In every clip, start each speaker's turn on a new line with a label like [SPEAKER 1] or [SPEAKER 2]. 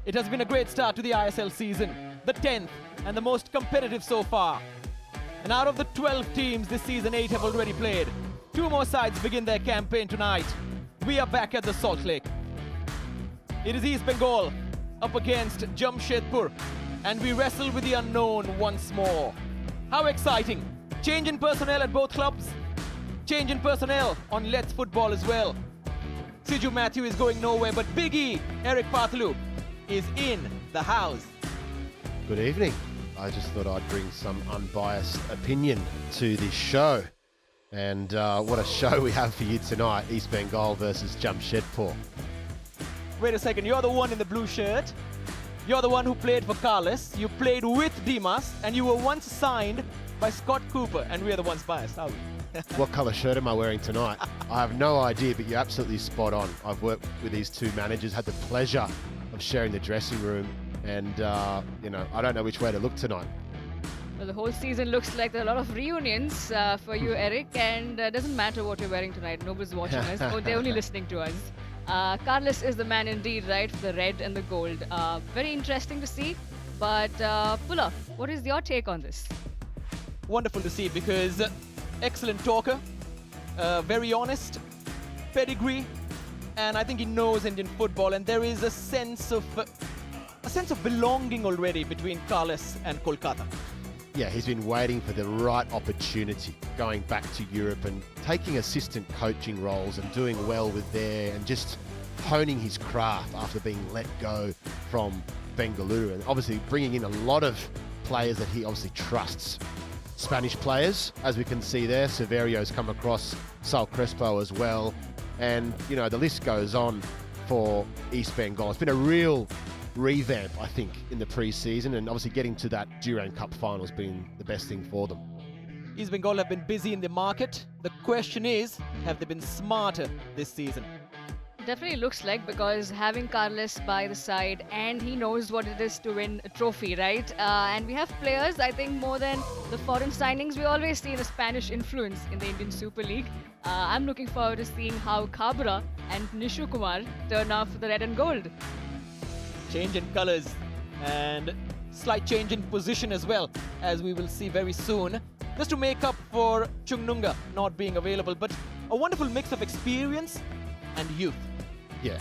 [SPEAKER 1] It has been a great start to the ISL season, the 10th and the most competitive so far. And out of the 12 teams this season, 8 have already played. 2 more sides begin their campaign tonight. We are back at the Salt Lake. It is East Bengal up against Jamshedpur, and we wrestle with the unknown once more. How exciting! Change in personnel at both clubs. Change in personnel on Let's Football as well. Siju Matthew is going nowhere, but Big E, Eric Pathalu, is in the house.
[SPEAKER 2] Good evening. I just thought I'd bring some unbiased opinion to this show. And what a show we have for you tonight, East Bengal versus Jamshedpur.
[SPEAKER 1] Wait a second, you're the one in the blue shirt. You're the one who played for Carles. You played with Dimas, and you were once signed by Scott Cooper, and we're the ones biased, are we?
[SPEAKER 2] What colour shirt am I wearing tonight? I have no idea, but you're absolutely spot on. I've worked with these two managers, had the pleasure of sharing the dressing room, and I don't know which way to look tonight.
[SPEAKER 3] Well, the whole season looks like there are a lot of reunions for you, Eric, and it doesn't matter what you're wearing tonight. Nobody's watching us. They're only listening to us. Carles is the man indeed, right? The red and the gold. Very interesting to see. But Pulla, what is your take on this?
[SPEAKER 1] Wonderful to see, because excellent talker, very honest, pedigree, and I think he knows Indian football, and there is a sense of belonging already between Carles and Kolkata.
[SPEAKER 2] Yeah, he's been waiting for the right opportunity, going back to Europe and taking assistant coaching roles and doing well with there and just honing his craft after being let go from Bengaluru, and obviously bringing in a lot of players that he obviously trusts. Spanish players, as we can see there. Severio's come across, Sal Crespo as well. And, the list goes on for East Bengal. It's been a real revamp, I think, in the pre-season, and obviously getting to that Durand Cup final has been the best thing for them.
[SPEAKER 1] East Bengal have been busy in the market. The question is, have they been smarter this season?
[SPEAKER 3] Definitely looks like, because having Carles by the side, and he knows what it is to win a trophy, right? And we have players, I think, more than the foreign signings. We always see the Spanish influence in the Indian Super League. I'm looking forward to seeing how Cabra and Nishu Kumar turn out for the red and gold.
[SPEAKER 1] Change in colours and slight change in position as well, as we will see very soon, just to make up for Chungnunga not being available. But a wonderful mix of experience and youth.
[SPEAKER 2] Yeah,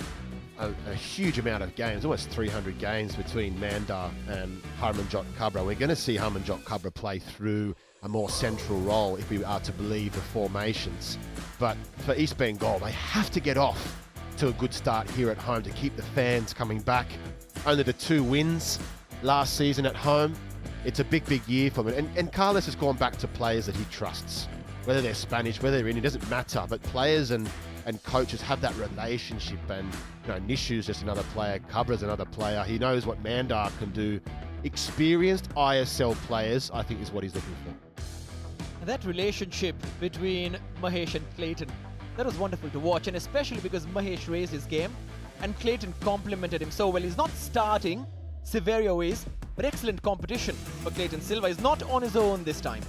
[SPEAKER 2] a huge amount of games, almost 300 games between Mandar and Harmanjot Kabra. We're going to see Harmanjot Kabra play through a more central role if we are to believe the formations. But for East Bengal, they have to get off to a good start here at home to keep the fans coming back. Only the 2 wins last season at home. It's a big, big year for them. And Carles has gone back to players that he trusts. Whether they're Spanish, whether they're Indian, it doesn't matter. But players and coaches have that relationship, and Nishu's just another player, Cabra's another player. He knows what Mandar can do. Experienced ISL players, I think, is what he's looking for.
[SPEAKER 1] And that relationship between Mahesh and Cleiton, that was wonderful to watch, and especially because Mahesh raised his game and Cleiton complimented him so well. He's not starting, Severio is, but excellent competition for Cleiton Silva. Is not on his own this time.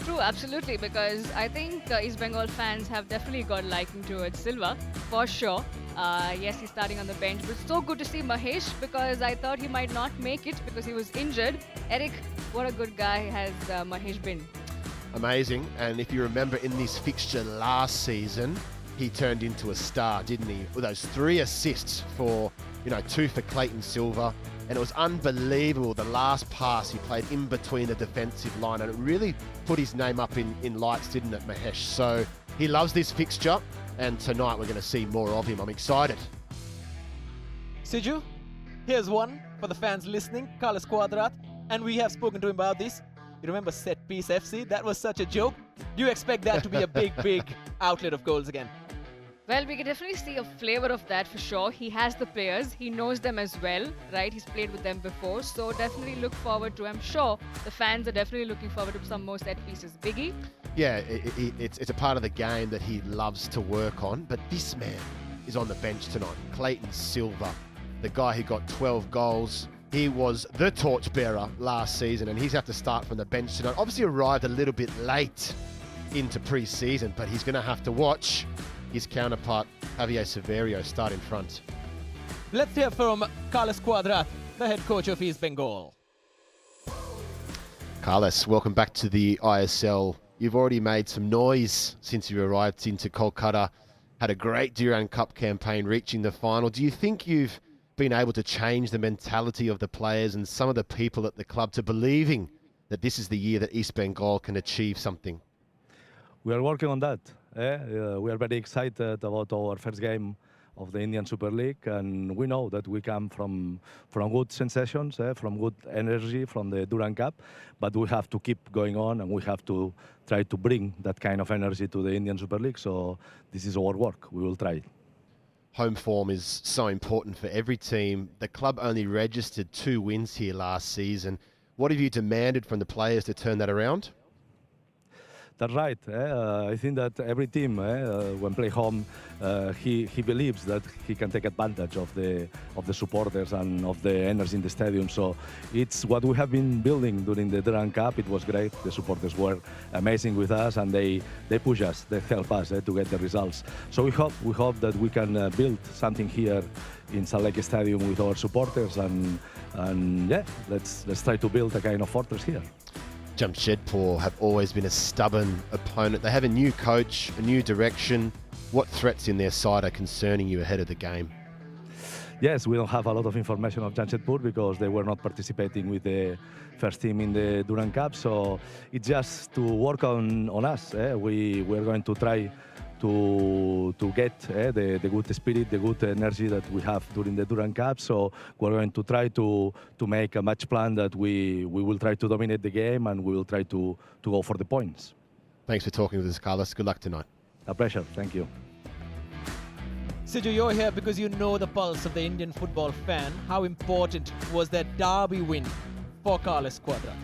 [SPEAKER 3] True, absolutely, because I think East Bengal fans have definitely got liking towards Silva, for sure. Yes, he's starting on the bench, but it's so good to see Mahesh, because I thought he might not make it because he was injured. Eric, what a good guy has Mahesh been.
[SPEAKER 2] Amazing, and if you remember in this fixture last season, he turned into a star, didn't he? With those 3 assists for, 2 for Cleiton Silva. And it was unbelievable, the last pass he played in between the defensive line, and it really put his name up in lights, didn't it, Mahesh? So he loves this fixture, and tonight we're going to see more of him. I'm excited.
[SPEAKER 1] Siju, here's one for the fans listening, Carles Cuadrat, and we have spoken to him about this. You remember Set Piece FC? That was such a joke. Do you expect that to be a big, big outlet of goals again?
[SPEAKER 3] Well, we can definitely see a flavor of that for sure. He has the players, he knows them as well, right? He's played with them before, so definitely look forward to, I'm sure the fans are definitely looking forward to some more set pieces. Biggie?
[SPEAKER 2] Yeah, it's a part of the game that he loves to work on, but this man is on the bench tonight. Cleiton Silva, the guy who got 12 goals. He was the torchbearer last season, and he's had to start from the bench tonight. Obviously arrived a little bit late into pre-season, but he's going to have to watch his counterpart, Javier Severio, start in front.
[SPEAKER 1] Let's hear from Carles Cuadrat, the head coach of East Bengal.
[SPEAKER 2] Carles, welcome back to the ISL. You've already made some noise since you arrived into Kolkata. Had a great Durand Cup campaign, reaching the final. Do you think you've been able to change the mentality of the players and some of the people at the club to believing that this is the year that East Bengal can achieve something?
[SPEAKER 4] We are working on that. We are very excited about our first game of the Indian Super League, and we know that we come from good sensations, from good energy from the Durand Cup, but we have to keep going on and we have to try to bring that kind of energy to the Indian Super League. So this is our work. We will try.
[SPEAKER 2] Home form is so important for every team. The club only registered 2 wins here last season. What have you demanded from the players to turn that around?
[SPEAKER 4] That's right. I think that every team, when play home, he believes that he can take advantage of the supporters and of the energy in the stadium. So it's what we have been building during the Durand Cup. It was great. The supporters were amazing with us, and they push us, they help us to get the results. So we hope that we can build something here in Salt Lake Stadium with our supporters, and yeah, let's try to build a kind of fortress here.
[SPEAKER 2] Jamshedpur have always been a stubborn opponent. They have a new coach, a new direction. What threats in their side are concerning you ahead of the game?
[SPEAKER 4] Yes, we don't have a lot of information of Jamshedpur because they were not participating with the first team in the Durand Cup. So it's just to work on us. We're going to try to get the good spirit, the good energy that we have during the Durand Cup. So we're going to try to make a match plan that we will try to dominate the game, and we will try to go for the points.
[SPEAKER 2] Thanks for talking with us, Carles. Good luck tonight.
[SPEAKER 4] A pleasure. Thank you.
[SPEAKER 1] Siju, you're here because you know the pulse of the Indian football fan. How important was that derby win for Carles Cuadrat?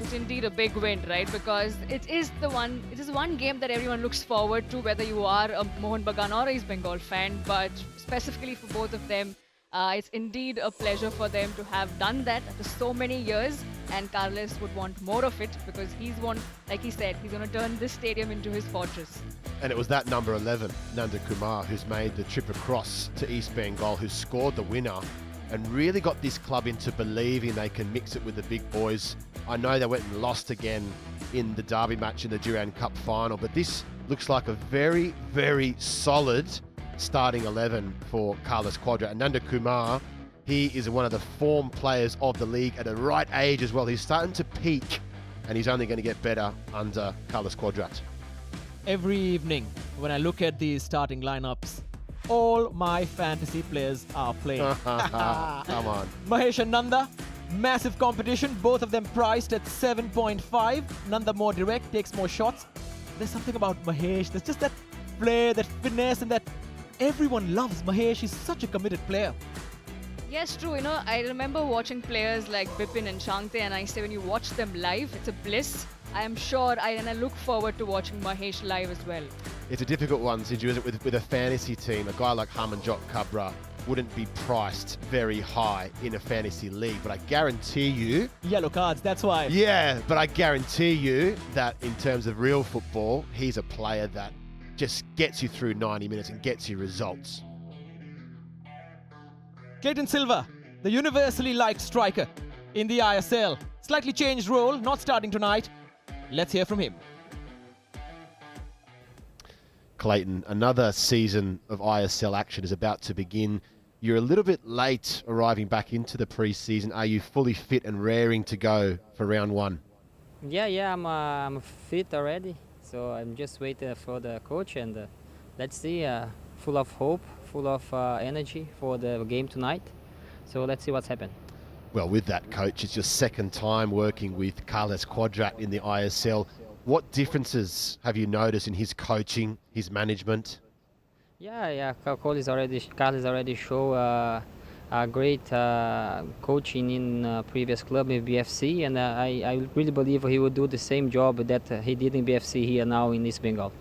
[SPEAKER 3] It's indeed a big win, right? Because it is one game that everyone looks forward to, whether you are a Mohun Bagan or a East Bengal fan. But specifically for both of them, it's indeed a pleasure for them to have done that after so many years. And Carles would want more of it because like he said, he's going to turn this stadium into his fortress.
[SPEAKER 2] And it was that number 11, Nanda Kumar, who's made the trip across to East Bengal, who scored the winner and really got this club into believing they can mix it with the big boys. I know they went and lost again in the derby match in the Durand Cup final, but this looks like a very, very solid starting 11 for Carles Cuadrat. And Nanda Kumar, he is one of the form players of the league at a right age as well. He's starting to peak, and he's only going to get better under Carles Cuadrat.
[SPEAKER 1] Every evening, when I look at these starting lineups, all my fantasy players are playing.
[SPEAKER 2] Come on.
[SPEAKER 1] Mahesh and Nanda, massive competition, both of them priced at 7.5. Nanda more direct, takes more shots. There's something about Mahesh, there's just that flair, that finesse, and that everyone loves Mahesh. He's such a committed player.
[SPEAKER 3] Yes, true. You know, I remember watching players like Bipin and Shangte, and I say when you watch them live, it's a bliss. I am sure, and I look forward to watching Mahesh live as well.
[SPEAKER 2] It's a difficult one, Siju, isn't it? With a fantasy team, a guy like Harmanjot Kabra wouldn't be priced very high in a fantasy league, but I guarantee you...
[SPEAKER 1] Yellow cards, that's why.
[SPEAKER 2] Yeah, but I guarantee you that in terms of real football, he's a player that just gets you through 90 minutes and gets you results.
[SPEAKER 1] Cleiton Silva, the universally liked striker in the ISL. Slightly changed role, not starting tonight. Let's hear from him.
[SPEAKER 2] Cleiton, another season of ISL action is about to begin. You're a little bit late arriving back into the pre-season. Are you fully fit and raring to go for round 1?
[SPEAKER 5] Yeah, I'm fit already. So I'm just waiting for the coach, and let's see, full of hope, full of energy for the game tonight. So let's see what's happened.
[SPEAKER 2] Well, with that, coach, it's your second time working with Carles Cuadrat in the ISL. What differences have you noticed in his coaching, his management?
[SPEAKER 5] Yeah. Carles already show a great coaching in previous club in BFC, and I really believe he will do the same job that he did in BFC here now in East Bengal.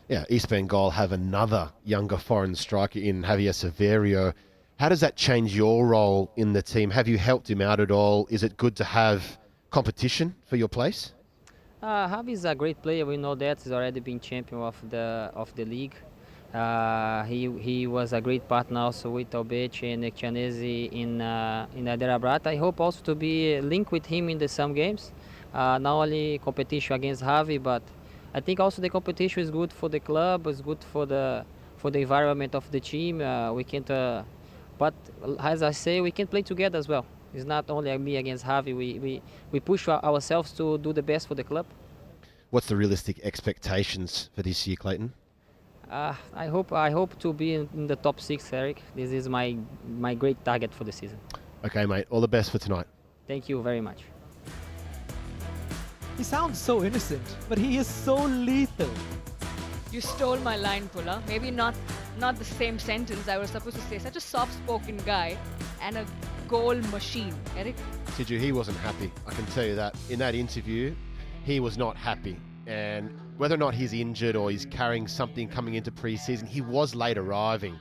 [SPEAKER 2] Yeah, East Bengal have another younger foreign striker in Javier Severio. How does that change your role in the team? Have you helped him out at all? Is it good to have competition for your place?
[SPEAKER 5] Javi is a great player. We know that he's already been champion of the league. He was a great partner also with Obeche and Ekchanezi in Hyderabad. I hope also to be linked with him in some games. Not only competition against Javi, but I think also the competition is good for the club. It's good for the environment of the team. We can't, but as I say, we can play together as well. It's not only me against Javi. We push ourselves to do the best for the club.
[SPEAKER 2] What's the realistic expectations for this year, Cleiton?
[SPEAKER 5] I hope to be in the top 6, Eric. This is my great target for the season.
[SPEAKER 2] Okay, mate. All the best for tonight.
[SPEAKER 5] Thank you very much.
[SPEAKER 1] He sounds so innocent, but he is so lethal.
[SPEAKER 3] You stole my line, Pula. Maybe not the same sentence I was supposed to say. Such a soft-spoken guy and a goal machine, Eric.
[SPEAKER 2] Siju, he wasn't happy. I can tell you that. In that interview, he was not happy. And whether or not he's injured or he's carrying something coming into pre-season, he was late arriving.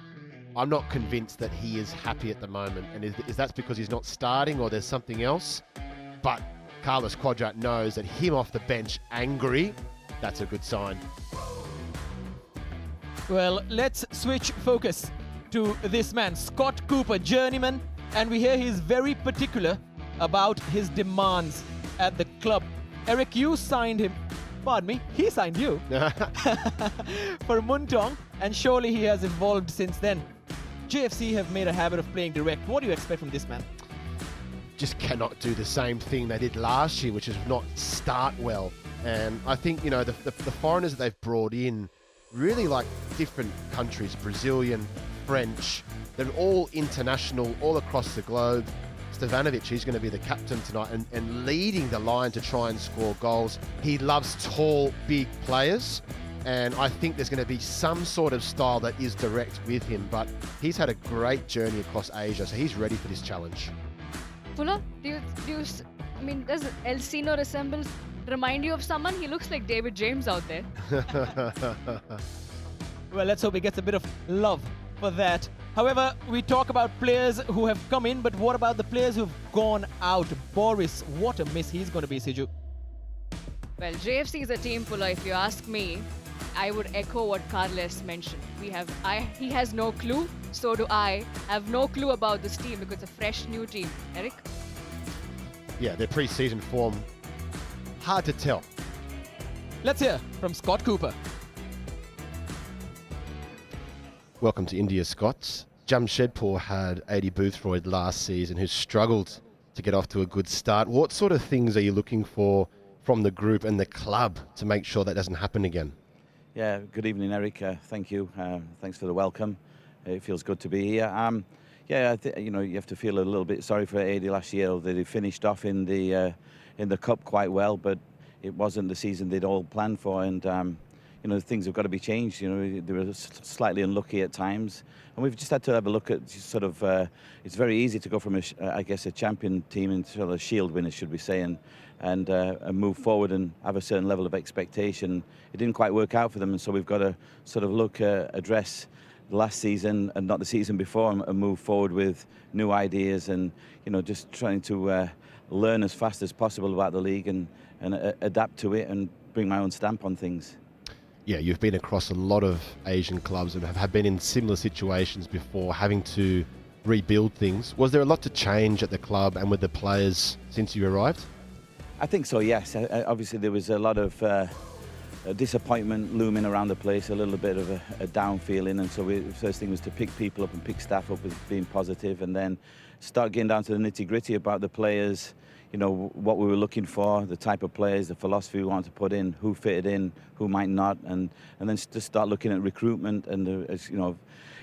[SPEAKER 2] I'm not convinced that he is happy at the moment. And is that because he's not starting or there's something else? But Carles Cuadrat knows that him off the bench angry, that's a good sign.
[SPEAKER 1] Well, let's switch focus to this man, Scott Cooper, journeyman, and we hear he's very particular about his demands at the club. Eric, you signed him. Pardon me, he signed you for Muntong, and surely he has evolved since then. JFC have made a habit of playing direct. What do you expect from this man?
[SPEAKER 2] Just cannot do the same thing they did last year, which is not start well. And I think, you know, the foreigners that they've brought in, really like different countries, Brazilian, French, they're all international, all across the globe. Stevanovic, he's going to be the captain tonight and leading the line to try and score goals. He loves tall, big players. And I think there's going to be some sort of style that is direct with him. But he's had a great journey across Asia, so he's ready for this challenge.
[SPEAKER 3] Pula, I mean, does Elsino remind you of someone? He looks like David James out there.
[SPEAKER 1] Well, let's hope he gets a bit of love for that. However, we talk about players who have come in, but what about the players who've gone out? Boris, what a miss he's going to be, Siju.
[SPEAKER 3] Well, JFC is a team, Pula. If you ask me, I would echo what Carles mentioned. He has no clue, so do I. Have no clue about this team because it's a fresh new team. Eric?
[SPEAKER 2] Yeah, their pre-season form, hard to tell.
[SPEAKER 1] Let's hear from Scott Cooper.
[SPEAKER 2] Welcome to India, Scots. Jamshedpur had Adi Boothroyd last season, who struggled to get off to a good start. What sort of things are you looking for from the group and the club to make sure that doesn't happen again?
[SPEAKER 6] Yeah, good evening, Eric. Thank you. Thanks for the welcome. It feels good to be here. You know, you have to feel a little bit sorry for Adi last year. That he finished off in the cup quite well, but it wasn't the season they'd all planned for. And you know, things have got to be changed. You know, they were slightly unlucky at times, and we've just had to have a look at sort of. It's very easy to go from I guess a champion team into a shield winner, should we say, and move forward and have a certain level of expectation. It didn't quite work out for them, and so we've got to sort of address the last season and not the season before, and move forward with new ideas, and you know, just trying to learn as fast as possible about the league and adapt to it and bring my own stamp on things.
[SPEAKER 2] Yeah, you've been across a lot of Asian clubs and have been in similar situations before, having to rebuild things. Was there a lot to change at the club and with the players since you arrived?
[SPEAKER 6] I think so, yes. Obviously, there was a lot of disappointment looming around the place, a little bit of a down feeling, and so the first thing was to pick people up and pick staff up as being positive, and then start getting down to the nitty-gritty about the players, you know, what we were looking for, the type of players, the philosophy we wanted to put in, who fitted in, who might not, and then just start looking at recruitment. And you know,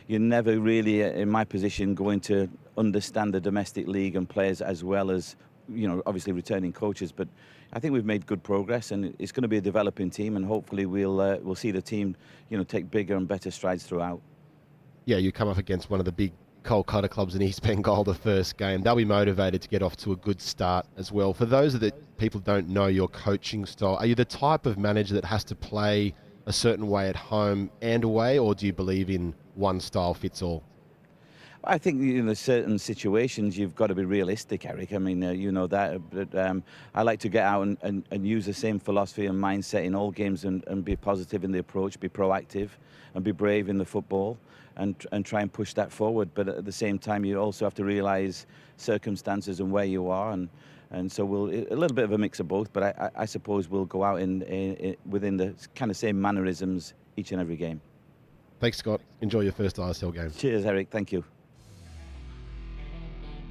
[SPEAKER 6] you're never really, in my position, going to understand the domestic league and players as well as, you know, obviously returning coaches. But I think we've made good progress, and it's going to be a developing team, and hopefully we'll see the team, you know, take bigger and better strides throughout.
[SPEAKER 2] Yeah, you come up against one of the big Kolkata clubs in East Bengal the first game. They'll be motivated to get off to a good start as well. For those that people don't know your coaching style, are you the type of manager that has to play a certain way at home and away, or do you believe in one style fits all?
[SPEAKER 6] I think certain situations you've got to be realistic, Eric. I mean, you know that. But I like to get out and use the same philosophy and mindset in all games and be positive in the approach, be proactive, and be brave in the football, and try and push that forward. But at the same time, you also have to realise circumstances and where you are, and so we'll a little bit of a mix of both. But I suppose we'll go out within the kind of same mannerisms each and every game.
[SPEAKER 2] Thanks, Scott. Enjoy your first ISL game.
[SPEAKER 6] Cheers, Eric. Thank you.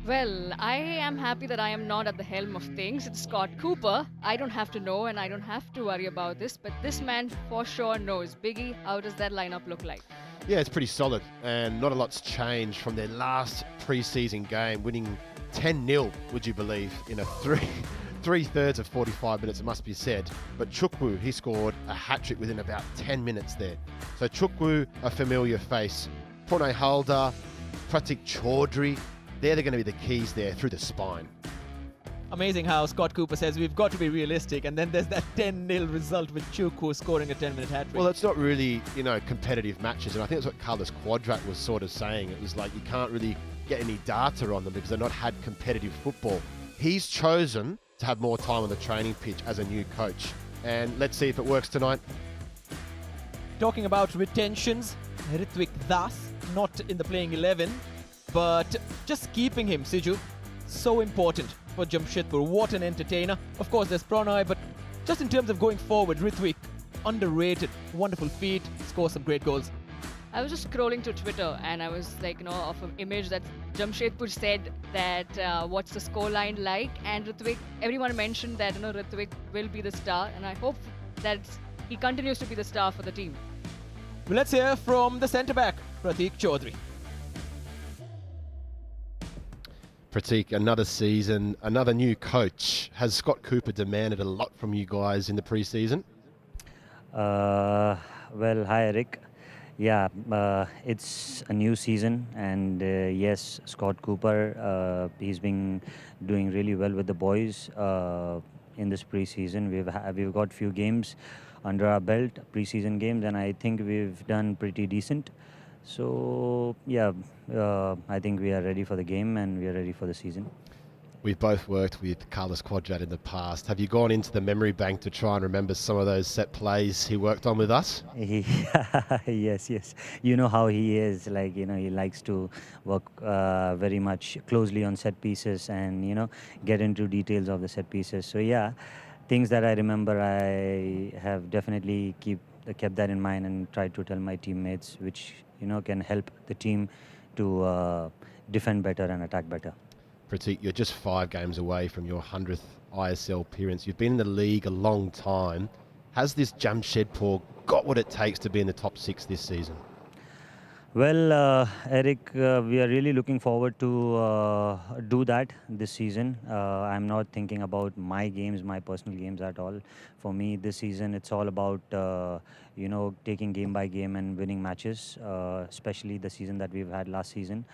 [SPEAKER 3] Well, I am happy that I am not at the helm of things. It's Scott Cooper. I don't have to know and I don't have to worry about this, but this man for sure knows. Biggie, how does that lineup look like?
[SPEAKER 2] Yeah, it's pretty solid, and not a lot's changed from their last pre-season game, winning 10-0, would you believe, in a three-thirds of 45 minutes, it must be said. But Chukwu, he scored a hat-trick within about 10 minutes there. So Chukwu, a familiar face. Pranay Halder, Pratik Chaudhary, they're going to be the keys there through the spine.
[SPEAKER 1] Amazing how Scott Cooper says we've got to be realistic, and then there's that 10-0 result with Chukwu scoring a 10-minute hat-trick.
[SPEAKER 2] Well, it's not really, competitive matches, and I think that's what Carles Cuadrat was sort of saying. It was like you can't really get any data on them because they've not had competitive football. He's chosen to have more time on the training pitch as a new coach, and let's see if it works tonight.
[SPEAKER 1] Talking about retentions, Ritwik Das, not in the playing 11, but just keeping him, Siju, so important for Jamshedpur. What an entertainer. Of course, there's Pranay, but just in terms of going forward, Ritwik, underrated, wonderful feet, scores some great goals.
[SPEAKER 3] I was just scrolling to Twitter and I was like, of an image that Jamshedpur said that what's the scoreline like, and Ritwik, everyone mentioned that Ritwik will be the star, and I hope that he continues to be the star for the team.
[SPEAKER 1] Well, let's hear from the centre-back, Pratik Chaudhary.
[SPEAKER 2] Pratik, another season, another new coach. Has Scott Cooper demanded a lot from you guys in the pre-season?
[SPEAKER 7] Well, hi Eric. Yeah, it's a new season, and yes, Scott Cooper, he's been doing really well with the boys in this pre-season. We've got few games under our belt, pre-season games, and I think we've done pretty decent. So yeah, I think we are ready for the game and we are ready for the season.
[SPEAKER 2] We've both worked with Carles Cuadrat in the past. Have you gone into the memory bank to try and remember some of those set plays he worked on with us?
[SPEAKER 7] Yes. You know how he is, like, he likes to work very much closely on set pieces and, get into details of the set pieces. So yeah, things that I remember, I have definitely kept that in mind and tried to tell my teammates, which can help the team to defend better and attack better.
[SPEAKER 2] Pratik, you're just 5 games away from your 100th ISL appearance. You've been in the league a long time. Has this Jamshedpur got what it takes to be in the top 6 this season?
[SPEAKER 7] Well, Eric, we are really looking forward to do that this season. I'm not thinking about my games, my personal games at all. For me, this season, it's all about, taking game by game and winning matches, especially the season that we've had last season.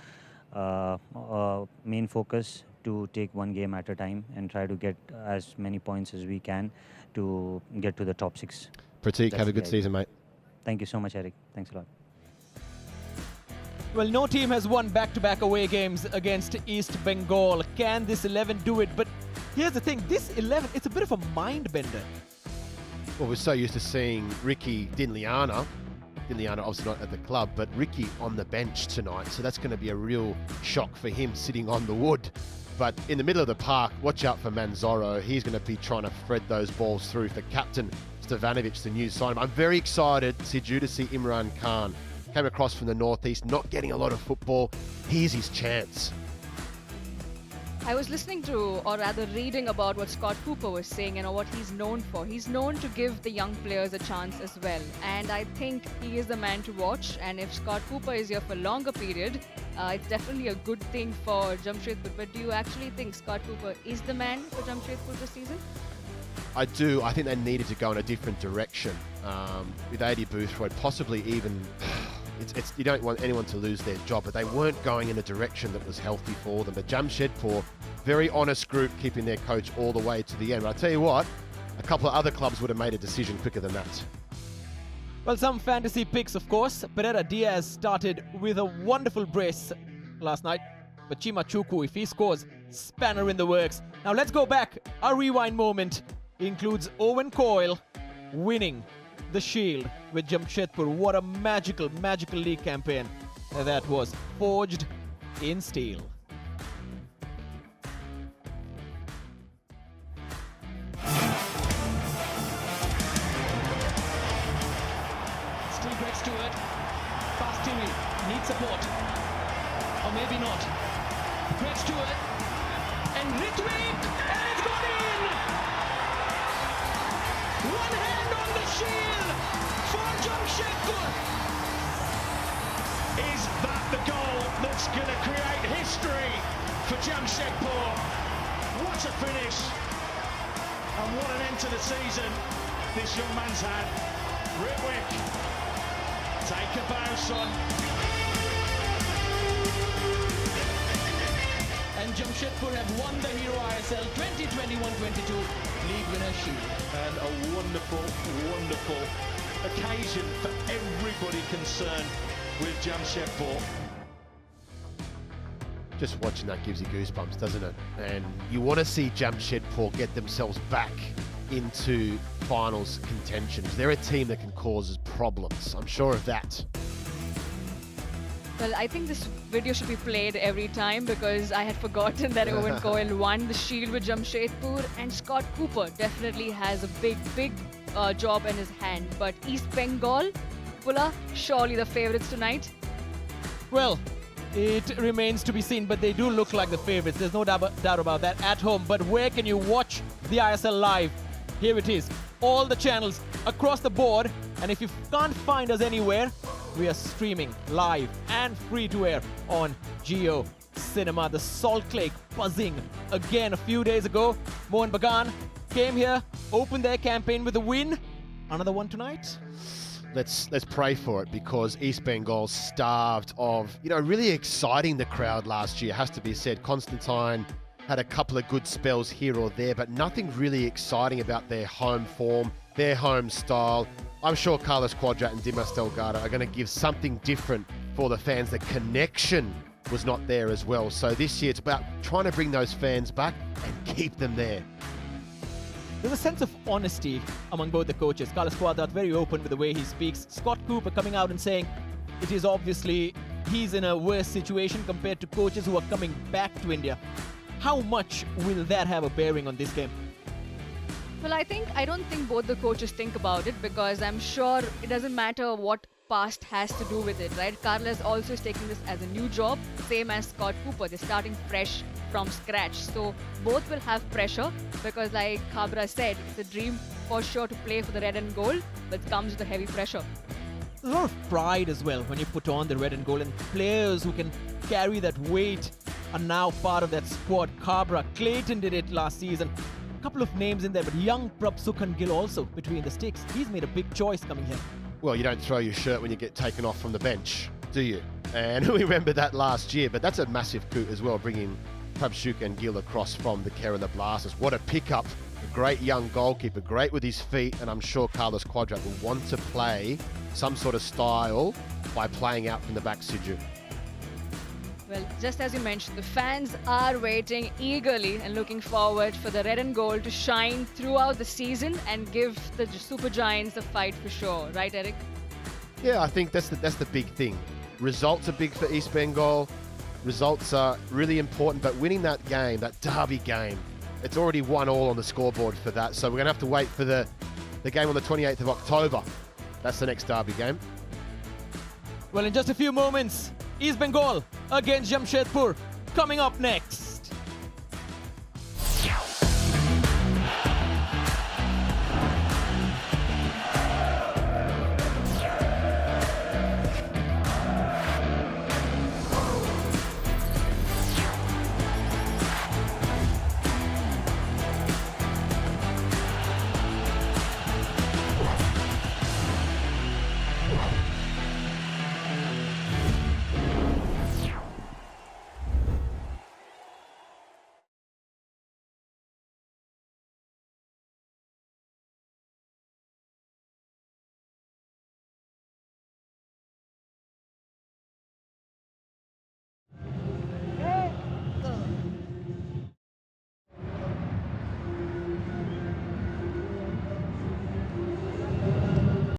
[SPEAKER 7] Main focus to take one game at a time and try to get as many points as we can to get to the top 6.
[SPEAKER 2] Pratik, have a good season, mate.
[SPEAKER 7] Thank you so much, Eric. Thanks a lot.
[SPEAKER 1] Well, no team has won back-to-back away games against East Bengal. Can this 11 do it? But here's the thing, this 11, it's a bit of a mind-bender.
[SPEAKER 2] Well, we're so used to seeing Ricky Dinliana obviously not at the club, but Ricky on the bench tonight. So that's going to be a real shock for him sitting on the wood. But in the middle of the park, watch out for Manzoro. He's going to be trying to thread those balls through for captain Stevanovic, the new signing. I'm very excited, Siju, to see Imran Khan. Came across from the northeast, not getting a lot of football. Here's his chance.
[SPEAKER 3] I was listening to, or rather reading about what Scott Cooper was saying, what he's known for. He's known to give the young players a chance as well. And I think he is the man to watch. And if Scott Cooper is here for a longer period, it's definitely a good thing for Jamshedpur. But do you actually think Scott Cooper is the man for Jamshedpur this season?
[SPEAKER 2] I do. I think they needed to go in a different direction with Adi Boothroyd, possibly even... you don't want anyone to lose their job, but they weren't going in a direction that was healthy for them. But Jamshedpur, very honest group, keeping their coach all the way to the end. But I tell you what, a couple of other clubs would have made a decision quicker than that.
[SPEAKER 1] Well, some fantasy picks, of course. Pereira Diaz started with a wonderful brace last night. But Chima Chukwu, if he scores, spanner in the works. Now let's go back. Our rewind moment includes Owen Coyle winning the Shield with Jamshedpur. What a magical, magical league campaign that was, forged in steel.
[SPEAKER 8] Greg Stewart, past Timmy, needs support, or maybe not. Greg Stewart, and Ritwik, and it's gone in! One hand on the shield for Jamshedpur. Is that the goal that's going to create history for Jamshedpur? What a finish, and what an end to the season this young man's had. Ritwik. Take a bow, son. And Jamshedpur have won the Hero ISL 2021-22 League Winner Shield. And a wonderful, wonderful occasion for everybody concerned with Jamshedpur.
[SPEAKER 2] Just watching that gives you goosebumps, doesn't it? And you want to see Jamshedpur get themselves back into finals contentions. They're a team that can cause us problems. I'm sure of that.
[SPEAKER 3] Well, I think this video should be played every time because I had forgotten that Owen Coyle won the Shield with Jamshedpur, and Scott Cooper definitely has a big job in his hand. But East Bengal, Pula, surely the favourites tonight.
[SPEAKER 1] Well, it remains to be seen, but they do look like the favourites. There's no doubt about that at home. But where can you watch the ISL live? Here it is. All the channels across the board. And if you can't find us anywhere, we are streaming live and free to air on Geo Cinema. The Salt Lake buzzing again a few days ago. Mohan Bagan came here, opened their campaign with a win. Another one tonight.
[SPEAKER 2] Let's pray for it, because East Bengal starved of, really exciting the crowd last year, has to be said. Constantine had a couple of good spells here or there, but nothing really exciting about their home form, their home style. I'm sure Carles Cuadrat and Dimas Delgado are going to give something different for the fans. The connection was not there as well. So this year it's about trying to bring those fans back and keep them there.
[SPEAKER 1] There's a sense of honesty among both the coaches. Carles Cuadrat very open with the way he speaks. Scott Cooper coming out and saying it is obviously he's in a worse situation compared to coaches who are coming back to India. How much will that have a bearing on this game?
[SPEAKER 3] Well, I don't think both the coaches think about it, because I'm sure it doesn't matter what past has to do with it, right? Carles also is taking this as a new job, same as Scott Cooper. They're starting fresh from scratch. So both will have pressure, because like Khabra said, it's a dream for sure to play for the red and gold, but it comes with a heavy pressure.
[SPEAKER 1] There's a lot of pride as well when you put on the red and gold, and players who can carry that weight are now part of that squad. Khabra, Cleiton did it last season. A couple of names in there, but young Prab Sukhan Gill also between the sticks. He's made a big choice coming here.
[SPEAKER 2] Well, you don't throw your shirt when you get taken off from the bench, do you? And we remember that last year, but that's a massive coup as well, bringing Prab Sukhan Gill across from the Kerala Blasters. What a pickup. A great young goalkeeper, great with his feet, and I'm sure Carles Cuadrat will want to play some sort of style by playing out from the back, Siju.
[SPEAKER 3] Well, just as you mentioned, the fans are waiting eagerly and looking forward for the red and gold to shine throughout the season and give the Super Giants a fight for sure. Right, Eric?
[SPEAKER 2] Yeah, I think that's the big thing. Results are big for East Bengal. Results are really important, but winning that game, that derby game, it's already 1-1 on the scoreboard for that. So we're going to have to wait for the game on the 28th of October. That's the next derby game.
[SPEAKER 1] Well, in just a few moments, East Bengal against Jamshedpur coming up next.